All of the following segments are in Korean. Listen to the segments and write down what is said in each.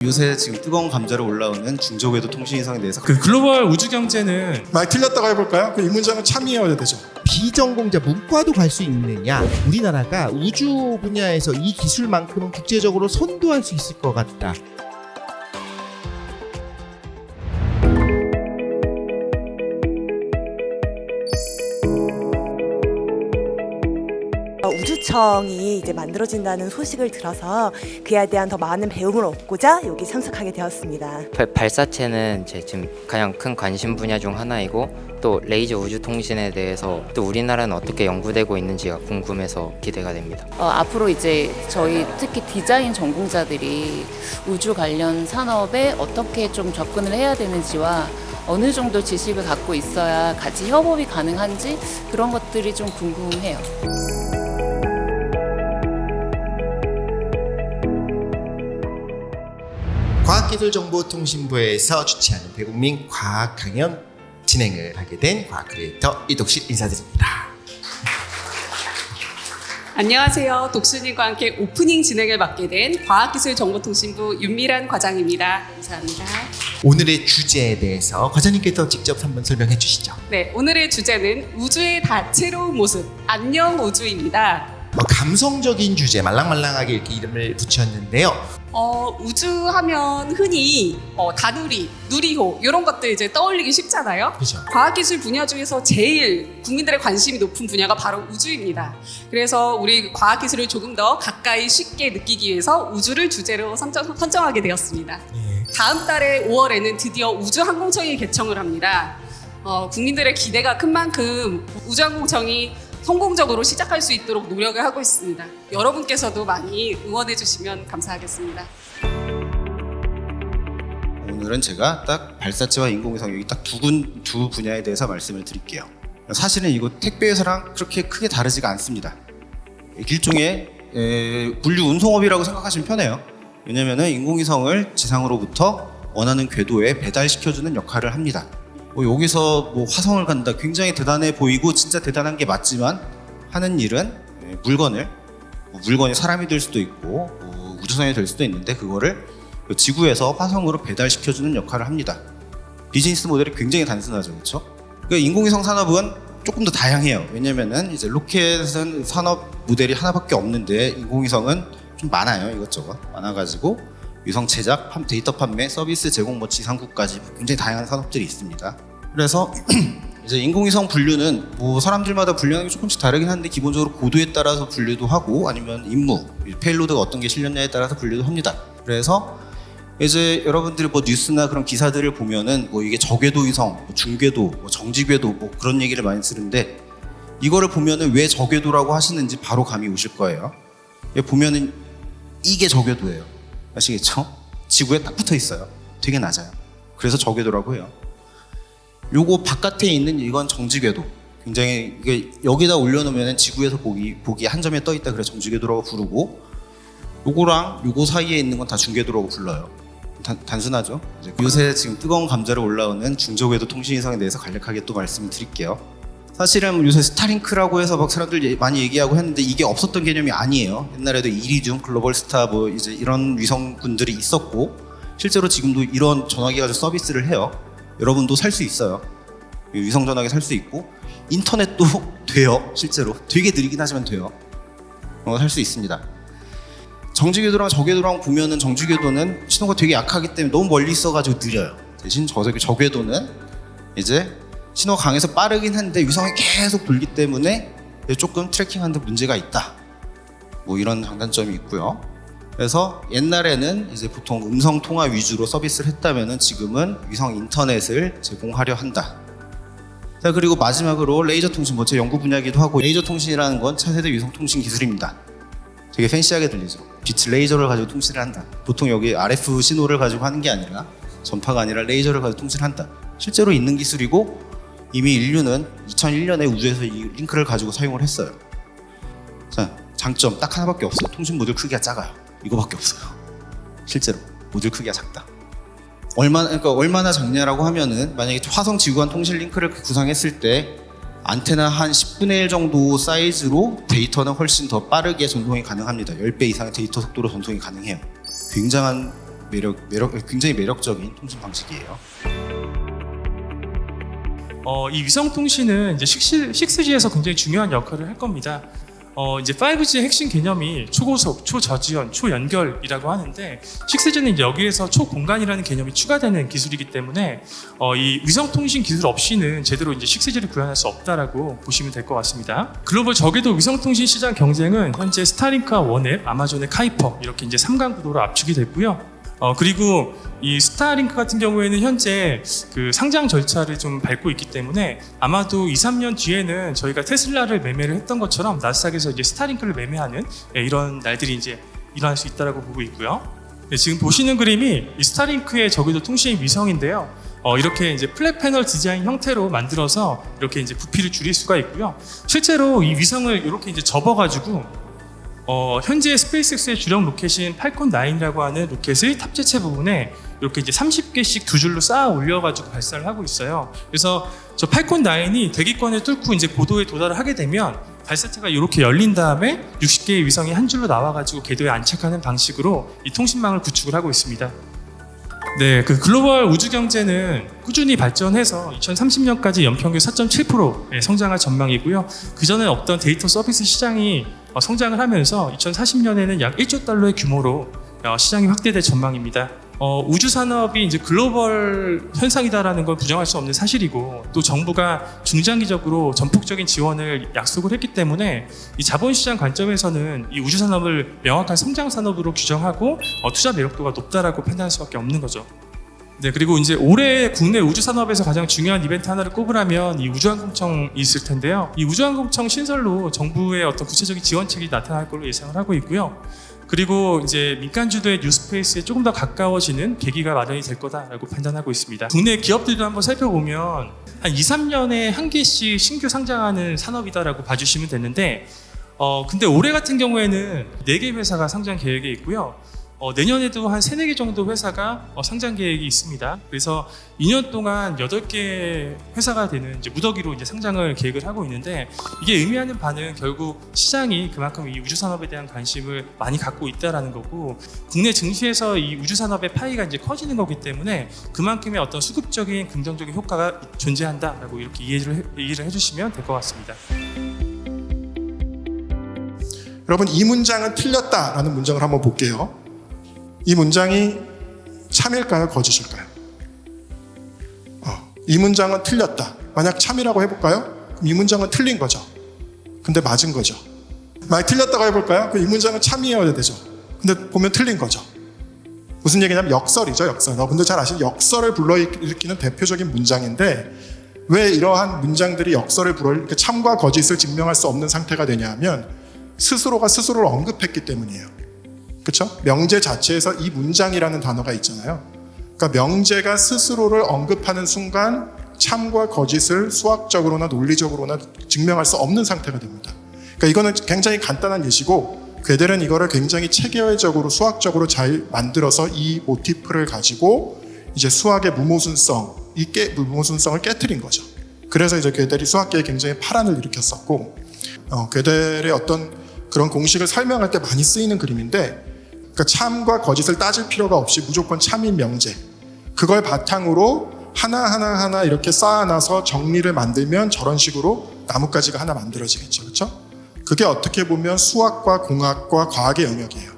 요새 지금 뜨거운 감자로 올라오는 중저궤도 통신위성에 대해서 그 글로벌 우주 경제는 많이 틀렸다고 해볼까요? 이 문장은 참이어야 되죠. 비전공자 문과도 갈 수 있느냐? 우리나라가 우주 분야에서 이 기술만큼은 국제적으로 선도할 수 있을 것 같다. 우주청이 이제 만들어진다는 소식을 들어서 그에 대한 더 많은 배움을 얻고자 여기 참석하게 되었습니다. 발사체는 제 지금 가장 큰 관심 분야 중 하나이고 또 레이저 우주 통신에 대해서 또 우리나라는 어떻게 연구되고 있는지가 궁금해서 기대가 됩니다. 앞으로 이제 저희 특히 디자인 전공자들이 우주 관련 산업에 어떻게 좀 접근을 해야 되는지와 어느 정도 지식을 갖고 있어야 같이 협업이 가능한지 그런 것들이 좀 궁금해요. 과학기술정보통신부에서 주최하는 대국민 과학 강연 진행을 하게 된 과학 크리에이터 이독실 인사드립니다. 안녕하세요. 독수님과 함께 오프닝 진행을 맡게 된 과학기술정보통신부 윤미란 과장입니다. 감사합니다. 오늘의 주제에 대해서 과장님께서 직접 한번 설명해 주시죠. 네, 오늘의 주제는 우주의 다채로운 모습, 안녕 우주입니다. 감성적인 주제, 말랑말랑하게 이렇게 이름을 붙였는데요. 우주하면 흔히 다누리, 누리호 이런 것들 이제 떠올리기 쉽잖아요. 그죠. 과학기술 분야 중에서 제일 국민들의 관심이 높은 분야가 바로 우주입니다. 그래서 우리 과학기술을 조금 더 가까이 쉽게 느끼기 위해서 우주를 주제로 선정하게 되었습니다. 다음 달에 5월에는 드디어 우주항공청이 개청을 합니다. 국민들의 기대가 큰 만큼 우주항공청이 성공적으로 시작할 수 있도록 노력을 하고 있습니다. 여러분께서도 많이 응원해 주시면 감사하겠습니다. 오늘은 제가 딱 발사체와 인공위성 여기 딱 두 분야에 대해서 말씀을 드릴게요. 사실은 이거 택배회사랑 그렇게 크게 다르지가 않습니다. 일종의 분류 운송업이라고 생각하시면 편해요. 왜냐면은 인공위성을 지상으로부터 원하는 궤도에 배달시켜주는 역할을 합니다. 여기서 화성을 간다, 굉장히 대단해 보이고 진짜 대단한 게 맞지만 하는 일은 물건이 사람이 될 수도 있고 우주선이 될 수도 있는데 그거를 지구에서 화성으로 배달시켜주는 역할을 합니다. 비즈니스 모델이 굉장히 단순하죠, 그렇죠? 그러니까 인공위성 산업은 조금 더 다양해요. 왜냐면은 이제 로켓은 산업 모델이 하나밖에 없는데 인공위성은 좀 많아요. 이것저것 많아가지고 위성 제작, 데이터 판매, 서비스 제공, 지상국까지 굉장히 다양한 산업들이 있습니다. 그래서 이제 인공위성 분류는 사람들마다 분류하는 게 조금씩 다르긴 한데 기본적으로 고도에 따라서 분류도 하고 아니면 임무, 페일로드가 어떤 게 실렸냐에 따라서 분류도 합니다. 그래서 이제 여러분들이 뉴스나 그런 기사들을 보면은 이게 저궤도 위성, 중궤도, 정지궤도 그런 얘기를 많이 쓰는데 이거를 보면은 왜 저궤도라고 하시는지 바로 감이 오실 거예요. 보면은 이게 저궤도예요. 아시겠죠? 지구에 딱 붙어 있어요. 되게 낮아요. 그래서 저궤도라고 해요. 요거 바깥에 있는 이건 정지궤도. 굉장히 여기다 올려놓으면 지구에서 보기 한 점에 떠 있다 그래서 정지궤도라고 부르고 요거랑 요거 사이에 있는 건 다 중궤도라고 불러요. 단순하죠? 요새 지금 뜨거운 감자로 올라오는 중저궤도 통신위성에 대해서 간략하게 또 말씀을 드릴게요. 사실은 요새 스타링크라고 해서 사람들 많이 얘기하고 했는데 이게 없었던 개념이 아니에요. 옛날에도 이리듐, 글로벌 스타 이제 이런 위성군들이 있었고 실제로 지금도 이런 전화기 가지고 서비스를 해요. 여러분도 살 수 있어요. 위성 전화기 살 수 있고 인터넷도 돼요. 실제로 되게 느리긴 하지만 돼요. 살 수 있습니다. 정지궤도랑 저궤도랑 보면은 정지궤도는 신호가 되게 약하기 때문에 너무 멀리 있어가지고 느려요. 대신 저궤도는 이제 신호가 강해서 빠르긴 한데 위성이 계속 돌기 때문에 조금 트래킹하는데 문제가 있다. 이런 장단점이 있고요. 그래서 옛날에는 이제 보통 음성 통화 위주로 서비스를 했다면은 지금은 위성 인터넷을 제공하려 한다. 자, 그리고 마지막으로 레이저 통신, 제 연구 분야이기도 하고 레이저 통신이라는 건 차세대 위성 통신 기술입니다. 되게 팬시하게 들리죠. 빛 레이저를 가지고 통신을 한다. 보통 여기 RF 신호를 가지고 하는 게 아니라 전파가 아니라 레이저를 가지고 통신을 한다. 실제로 있는 기술이고 이미 인류는 2001년에 우주에서 이 링크를 가지고 사용을 했어요. 자, 장점 딱 하나밖에 없어요. 통신 모듈 크기가 작아요. 이거밖에 없어요. 실제로 모듈 크기가 작다. 얼마나 작냐라고 하면은 만약에 화성 지구간 통신 링크를 구상했을 때 안테나 한 10분의 1 정도 사이즈로 데이터는 훨씬 더 빠르게 전송이 가능합니다. 10배 이상의 데이터 속도로 전송이 가능해요. 굉장한 굉장히 매력적인 통신 방식이에요. 이 위성 통신은 이제 6G에서 굉장히 중요한 역할을 할 겁니다. 이제 5G의 핵심 개념이 초고속, 초저지연, 초연결이라고 하는데 6G는 여기에서 초공간이라는 개념이 추가되는 기술이기 때문에 이 위성 통신 기술 없이는 제대로 이제 6G를 구현할 수 없다라고 보시면 될 것 같습니다. 글로벌 저궤도 위성 통신 시장 경쟁은 현재 스타링크와 원앱, 아마존의 카이퍼 이렇게 이제 3강 구도로 압축이 됐고요. 그리고 이 스타링크 같은 경우에는 현재 그 상장 절차를 좀 밟고 있기 때문에 아마도 2-3년 뒤에는 저희가 테슬라를 매매를 했던 것처럼 나스닥에서 이제 스타링크를 매매하는 이런 날들이 이제 일어날 수 있다라고 보고 있고요. 네, 지금 보시는 그림이 이 스타링크의 저궤도 통신 위성인데요. 이렇게 이제 플랫 패널 디자인 형태로 만들어서 이렇게 이제 부피를 줄일 수가 있고요. 실제로 이 위성을 이렇게 이제 접어가지고 현재 스페이스X의 주력 로켓인 팔콘 9이라고 하는 로켓의 탑재체 부분에 이렇게 이제 30개씩 두 줄로 쌓아 올려가지고 발사를 하고 있어요. 그래서 저 팔콘 9이 대기권을 뚫고 이제 고도에 도달을 하게 되면 발사체가 이렇게 열린 다음에 60개의 위성이 한 줄로 나와가지고 궤도에 안착하는 방식으로 이 통신망을 구축을 하고 있습니다. 네, 그 글로벌 우주 경제는 꾸준히 발전해서 2030년까지 연평균 4.7% 성장할 전망이고요. 그 전에 없던 데이터 서비스 시장이 성장을 하면서 2040년에는 약 1조 달러의 규모로 시장이 확대될 전망입니다. 우주 산업이 이제 글로벌 현상이다라는 걸 부정할 수 없는 사실이고 또 정부가 중장기적으로 전폭적인 지원을 약속을 했기 때문에 이 자본시장 관점에서는 이 우주 산업을 명확한 성장 산업으로 규정하고 투자 매력도가 높다라고 판단할 수밖에 없는 거죠. 네, 그리고 이제 올해 국내 우주 산업에서 가장 중요한 이벤트 하나를 꼽으라면 이 우주항공청이 있을 텐데요. 이 우주항공청 신설로 정부의 어떤 구체적인 지원책이 나타날 걸로 예상을 하고 있고요. 그리고 이제 민간 주도의 뉴스페이스에 조금 더 가까워지는 계기가 마련이 될 거다라고 판단하고 있습니다. 국내 기업들도 한번 살펴보면 한 2-3년에 한 개씩 신규 상장하는 산업이다라고 봐주시면 되는데 근데 올해 같은 경우에는 4개 회사가 상장 계획에 있고요. 내년에도 한 3-4개 정도 회사가 상장 계획이 있습니다. 그래서 2년 동안 8개 회사가 되는 이제 무더기로 이제 상장을 계획을 하고 있는데 이게 의미하는 바는 결국 시장이 그만큼 이 우주 산업에 대한 관심을 많이 갖고 있다라는 거고 국내 증시에서 이 우주 산업의 파이가 이제 커지는 거기 때문에 그만큼의 어떤 수급적인 긍정적인 효과가 존재한다라고 이렇게 이해를 해주시면 될 것 같습니다. 여러분 이 문장은 틀렸다라는 문장을 한번 볼게요. 이 문장이 참일까요? 거짓일까요? 이 문장은 틀렸다. 만약 참이라고 해볼까요? 그럼 이 문장은 틀린 거죠. 근데 맞은 거죠. 만약 틀렸다고 해볼까요? 그럼 이 문장은 참이어야 되죠. 근데 보면 틀린 거죠. 무슨 얘기냐면 역설이죠. 역설. 여러분들 잘 아시는 역설을 불러일으키는 대표적인 문장인데 왜 이러한 문장들이 역설을 불러일으켜 참과 거짓을 증명할 수 없는 상태가 되냐면 스스로가 스스로를 언급했기 때문이에요. 그렇죠? 명제 자체에서 이 문장이라는 단어가 있잖아요. 그러니까 명제가 스스로를 언급하는 순간 참과 거짓을 수학적으로나 논리적으로나 증명할 수 없는 상태가 됩니다. 그러니까 이거는 굉장히 간단한 예시고 괴델은 이거를 굉장히 체계적으로 수학적으로 잘 만들어서 이 모티프를 가지고 이제 수학의 무모순성을 깨트린 거죠. 그래서 이제 괴델이 수학계에 굉장히 파란을 일으켰었고 괴델의 어떤 그런 공식을 설명할 때 많이 쓰이는 그림인데 그러니까 참과 거짓을 따질 필요가 없이 무조건 참인 명제 그걸 바탕으로 하나 이렇게 쌓아놔서 정리를 만들면 저런 식으로 나뭇가지가 하나 만들어지겠죠. 그렇죠? 그게 어떻게 보면 수학과 공학과 과학의 영역이에요.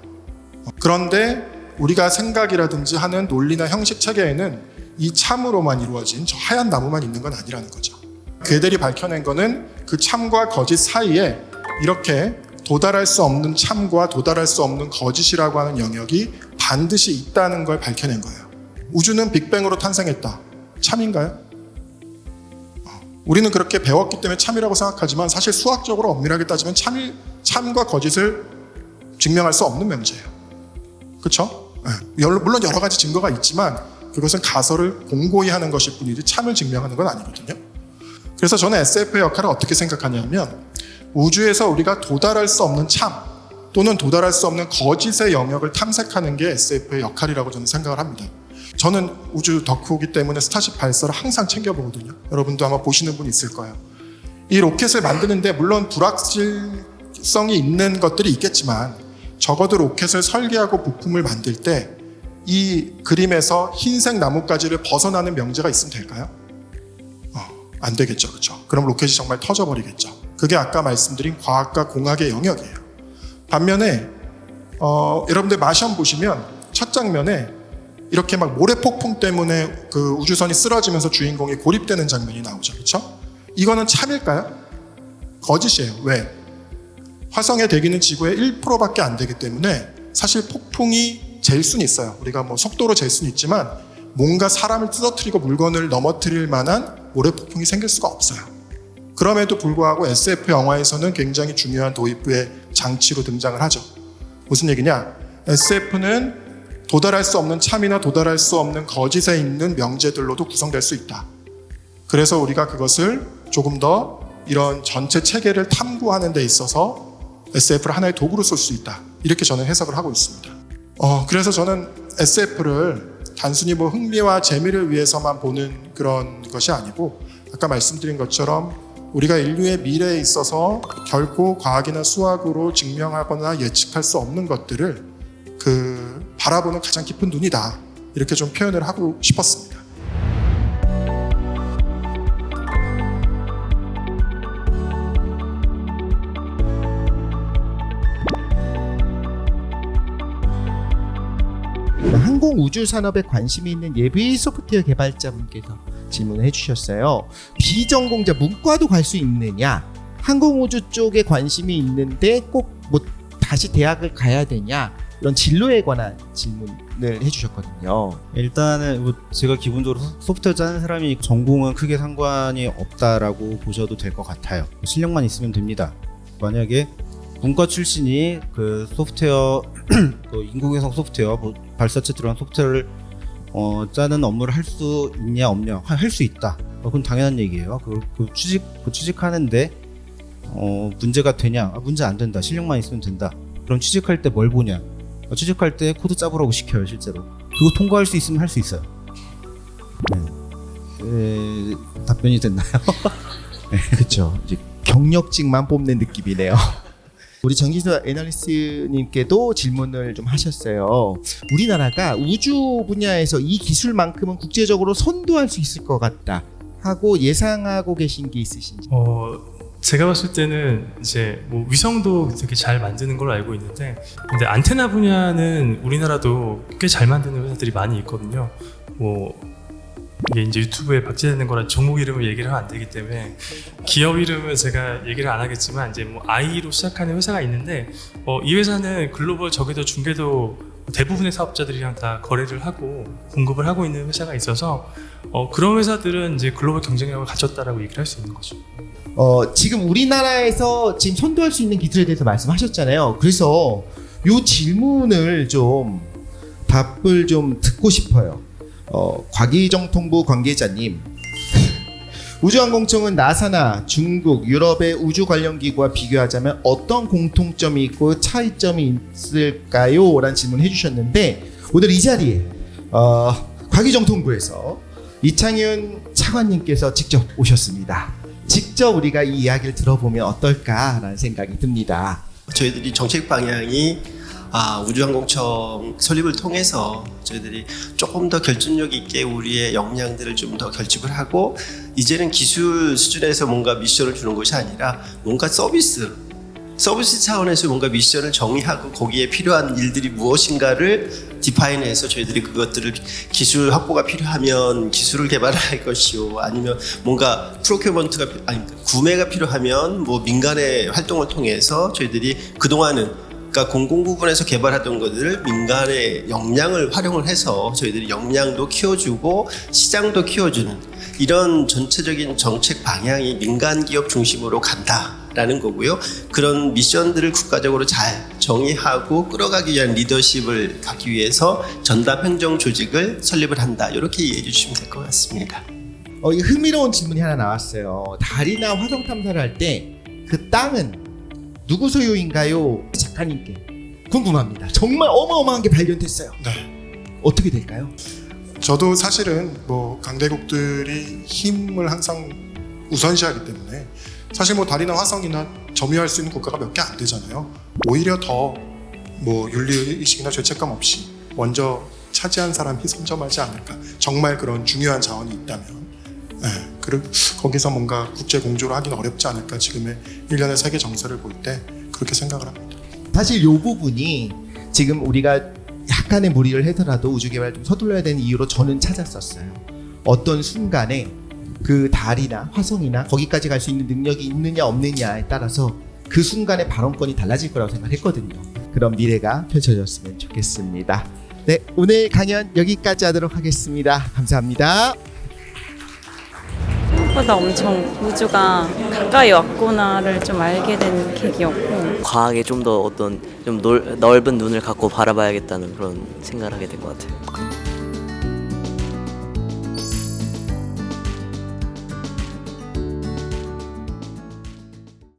그런데 우리가 생각이라든지 하는 논리나 형식 체계에는 이 참으로만 이루어진 저 하얀 나무만 있는 건 아니라는 거죠. 괴델이 밝혀낸 거는 그 참과 거짓 사이에 이렇게 도달할 수 없는 참과 도달할 수 없는 거짓이라고 하는 영역이 반드시 있다는 걸 밝혀낸 거예요. 우주는 빅뱅으로 탄생했다. 참인가요? 우리는 그렇게 배웠기 때문에 참이라고 생각하지만 사실 수학적으로 엄밀하게 따지면 참과 거짓을 증명할 수 없는 명제예요. 그렇죠? 물론 여러 가지 증거가 있지만 그것은 가설을 공고히 하는 것일 뿐이지 참을 증명하는 건 아니거든요. 그래서 저는 SF의 역할을 어떻게 생각하냐면 우주에서 우리가 도달할 수 없는 참 또는 도달할 수 없는 거짓의 영역을 탐색하는 게 SF의 역할이라고 저는 생각을 합니다. 저는 우주 덕후이기 때문에 스타쉽 발사를 항상 챙겨보거든요. 여러분도 아마 보시는 분 있을 거예요. 이 로켓을 만드는데 물론 불확실성이 있는 것들이 있겠지만 적어도 로켓을 설계하고 부품을 만들 때 이 그림에서 흰색 나뭇가지를 벗어나는 명제가 있으면 될까요? 안 되겠죠, 그렇죠? 그럼 로켓이 정말 터져버리겠죠. 그게 아까 말씀드린 과학과 공학의 영역이에요. 반면에 여러분들 마시험 보시면 첫 장면에 이렇게 막 모래폭풍 때문에 그 우주선이 쓰러지면서 주인공이 고립되는 장면이 나오죠, 그렇죠? 이거는 참일까요? 거짓이에요. 왜? 화성의 대기는 지구의 1%밖에 안 되기 때문에 사실 폭풍이 잴 수는 있어요. 우리가 뭐 속도로 잴 수는 있지만 뭔가 사람을 쓰러뜨리고 물건을 넘어뜨릴 만한 모래폭풍이 생길 수가 없어요. 그럼에도 불구하고 SF 영화에서는 굉장히 중요한 도입부의 장치로 등장을 하죠. 무슨 얘기냐? SF는 도달할 수 없는 참이나 도달할 수 없는 거짓에 있는 명제들로도 구성될 수 있다. 그래서 우리가 그것을 조금 더 이런 전체 체계를 탐구하는 데 있어서 SF를 하나의 도구로 쓸 수 있다. 이렇게 저는 해석을 하고 있습니다. 그래서 저는 SF를 단순히 뭐 흥미와 재미를 위해서만 보는 그런 것이 아니고 아까 말씀드린 것처럼 우리가 인류의 미래에 있어서 결코 과학이나 수학으로 증명하거나 예측할 수 없는 것들을 바라보는 가장 깊은 눈이다. 이렇게 좀 표현을 하고 싶었습니다. 항공 우주 산업에 관심이 있는 예비 소프트웨어 개발자분께서 질문을 해주셨어요. 비전공자 문과도 갈 수 있느냐? 항공 우주 쪽에 관심이 있는데 꼭 뭐 다시 대학을 가야 되냐? 이런 진로에 관한 질문을 해주셨거든요. 일단은 뭐 제가 기본적으로 소프트웨어 짜는 사람이 전공은 크게 상관이 없다라고 보셔도 될 것 같아요. 실력만 있으면 됩니다. 만약에 문과 출신이 그 소프트웨어, 또 인공위성 소프트웨어, 발사체 들어간 소프트웨어를 짜는 업무를 할 수 있냐 없냐? 할 수 있다. 그건 당연한 얘기예요. 취직하는데 문제가 되냐? 문제 안 된다. 실력만 있으면 된다. 그럼 취직할 때 뭘 보냐? 취직할 때 코드 짜보라고 시켜요, 실제로. 그거 통과할 수 있으면 할 수 있어요. 네. 답변이 됐나요? 그렇죠. 이제 경력직만 뽑는 느낌이네요. 우리 정기수 애널리스트님께도 질문을 좀 하셨어요. 우리나라가 우주 분야에서 이 기술만큼은 국제적으로 선도할 수 있을 것 같다 하고 예상하고 계신 게 있으신지? 제가 봤을 때는 이제 뭐 위성도 되게 잘 만드는 걸로 알고 있는데, 근데 안테나 분야는 우리나라도 꽤 잘 만드는 회사들이 많이 있거든요. 뭐 이게 이제 유튜브에 박제되는 거라 종목 이름을 얘기를 하면 안 되기 때문에 기업 이름은 제가 얘기를 안 하겠지만 이제 뭐 I로 시작하는 회사가 있는데 이 회사는 글로벌 저궤도 중궤도 대부분의 사업자들이랑 다 거래를 하고 공급을 하고 있는 회사가 있어서 그런 회사들은 이제 글로벌 경쟁력을 갖췄다라고 얘기를 할 수 있는 거죠. 지금 우리나라에서 지금 선도할 수 있는 기술에 대해서 말씀하셨잖아요. 그래서 이 질문을 좀 답을 좀 듣고 싶어요. 과기정통부 관계자님, 우주항공청은 나사나 중국, 유럽의 우주 관련 기구와 비교하자면 어떤 공통점이 있고 차이점이 있을까요? 라는 질문을 해주셨는데, 오늘 이 자리에 과기정통부에서 이창윤 차관님께서 직접 오셨습니다. 직접 우리가 이 이야기를 들어보면 어떨까라는 생각이 듭니다. 저희들이 정책 방향이 우주항공청 설립을 통해서 저희들이 조금 더 결집력 있게 우리의 역량들을 좀 더 결집을 하고, 이제는 기술 수준에서 뭔가 미션을 주는 것이 아니라 뭔가 서비스 차원에서 뭔가 미션을 정의하고 거기에 필요한 일들이 무엇인가를 디파인해서 저희들이 그것들을 기술 확보가 필요하면 기술을 개발할 것이요, 아니면 뭔가 구매가 필요하면 뭐 민간의 활동을 통해서 저희들이 그동안은 그러니까 공공 부분에서 개발하던 것들을 민간의 역량을 활용을 해서 저희들이 역량도 키워주고 시장도 키워주는 이런 전체적인 정책 방향이 민간 기업 중심으로 간다라는 거고요. 그런 미션들을 국가적으로 잘 정의하고 끌어가기 위한 리더십을 갖기 위해서 전담 행정 조직을 설립을 한다. 이렇게 이해해 주시면 될 것 같습니다. 흥미로운 질문이 하나 나왔어요. 달이나 화성 탐사를 할 때 그 땅은 누구 소유인가요? 작가님께 궁금합니다. 정말 어마어마한 게 발견됐어요. 네. 어떻게 될까요? 저도 사실은 뭐 강대국들이 힘을 항상 우선시하기 때문에 사실 뭐 달이나 화성이나 점유할 수 있는 국가가 몇 개 안 되잖아요. 오히려 더 뭐 윤리의식이나 죄책감 없이 먼저 차지한 사람이 선점하지 않을까. 정말 그런 중요한 자원이 있다면. 그리고 거기서 뭔가 국제 공조를 하기는 어렵지 않을까. 지금의 일련의 세계 정세를 볼 때 그렇게 생각을 합니다. 사실 이 부분이 지금 우리가 약간의 무리를 해서라도 우주개발 좀 서둘러야 되는 이유로 저는 찾았었어요. 어떤 순간에 그 달이나 화성이나 거기까지 갈 수 있는 능력이 있느냐 없느냐에 따라서 그 순간의 발언권이 달라질 거라고 생각했거든요. 그런 미래가 펼쳐졌으면 좋겠습니다. 네, 오늘 강연 여기까지 하도록 하겠습니다. 감사합니다. 생각보다 엄청 우주가 가까이 왔구나를 좀 알게 된 계기였고, 과학에 좀 더 어떤 좀 넓은 눈을 갖고 바라봐야겠다는 그런 생각을 하게 된 것 같아요.